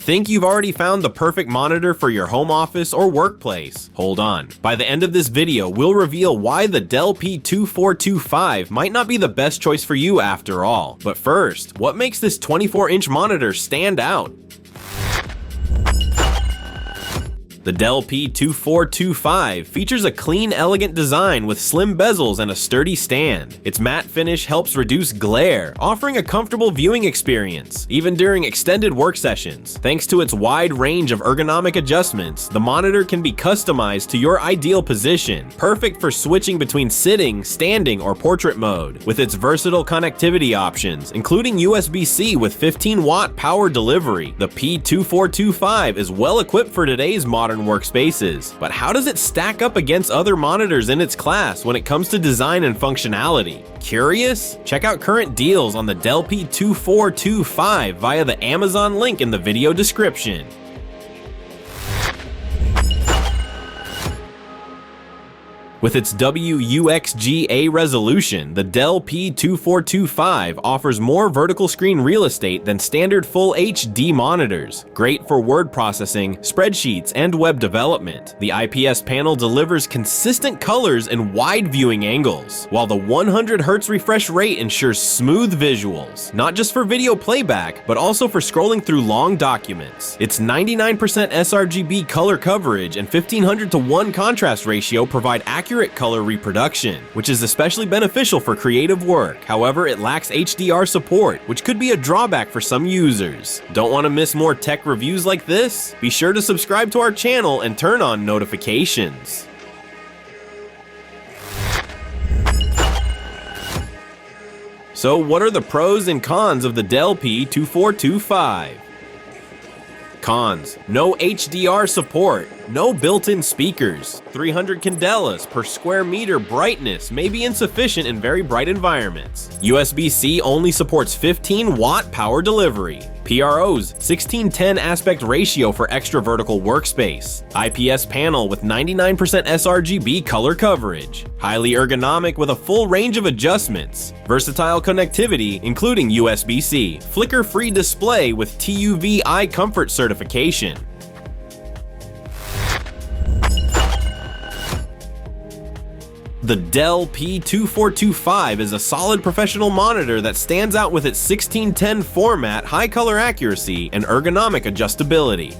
Think you've already found the perfect monitor for your home office or workplace? Hold on. By the end of this video, we'll reveal why the Dell P2425 might not be the best choice for you after all. But first, what makes this 24-inch monitor stand out? The Dell P2425 features a clean, elegant design with slim bezels and a sturdy stand. Its matte finish helps reduce glare, offering a comfortable viewing experience, even during extended work sessions. Thanks to its wide range of ergonomic adjustments, the monitor can be customized to your ideal position, perfect for switching between sitting, standing, or portrait mode. With its versatile connectivity options, including USB-C with 15-watt power delivery, the P2425 is well equipped for today's modern workspaces. But how does it stack up against other monitors in its class when it comes to design and functionality? Curious? Check out current deals on the Dell P2425 via the Amazon link in the video description. With its WUXGA resolution, the Dell P2425 offers more vertical screen real estate than standard Full HD monitors. Great for word processing, spreadsheets, and web development. The IPS panel delivers consistent colors and wide viewing angles, while the 100Hz refresh rate ensures smooth visuals, not just for video playback, but also for scrolling through long documents. Its 99% sRGB color coverage and 1500:1 contrast ratio provide accurate color reproduction, which is especially beneficial for creative work. However, it lacks HDR support, which could be a drawback for some users. Don't want to miss more tech reviews like this? Be sure to subscribe to our channel and turn on notifications. So what are the pros and cons of the Dell P2425? Cons: no HDR support, no built-in speakers, 300 candelas per square meter brightness may be insufficient in very bright environments. USB-C only supports 15-watt power delivery. PRO's 16:10 aspect ratio for extra vertical workspace. IPS panel with 99% sRGB color coverage. Highly ergonomic with a full range of adjustments. Versatile connectivity including USB-C. Flicker-free display with TUV eye comfort certification. The Dell P2425 is a solid professional monitor that stands out with its 16:10 format, high color accuracy, and ergonomic adjustability.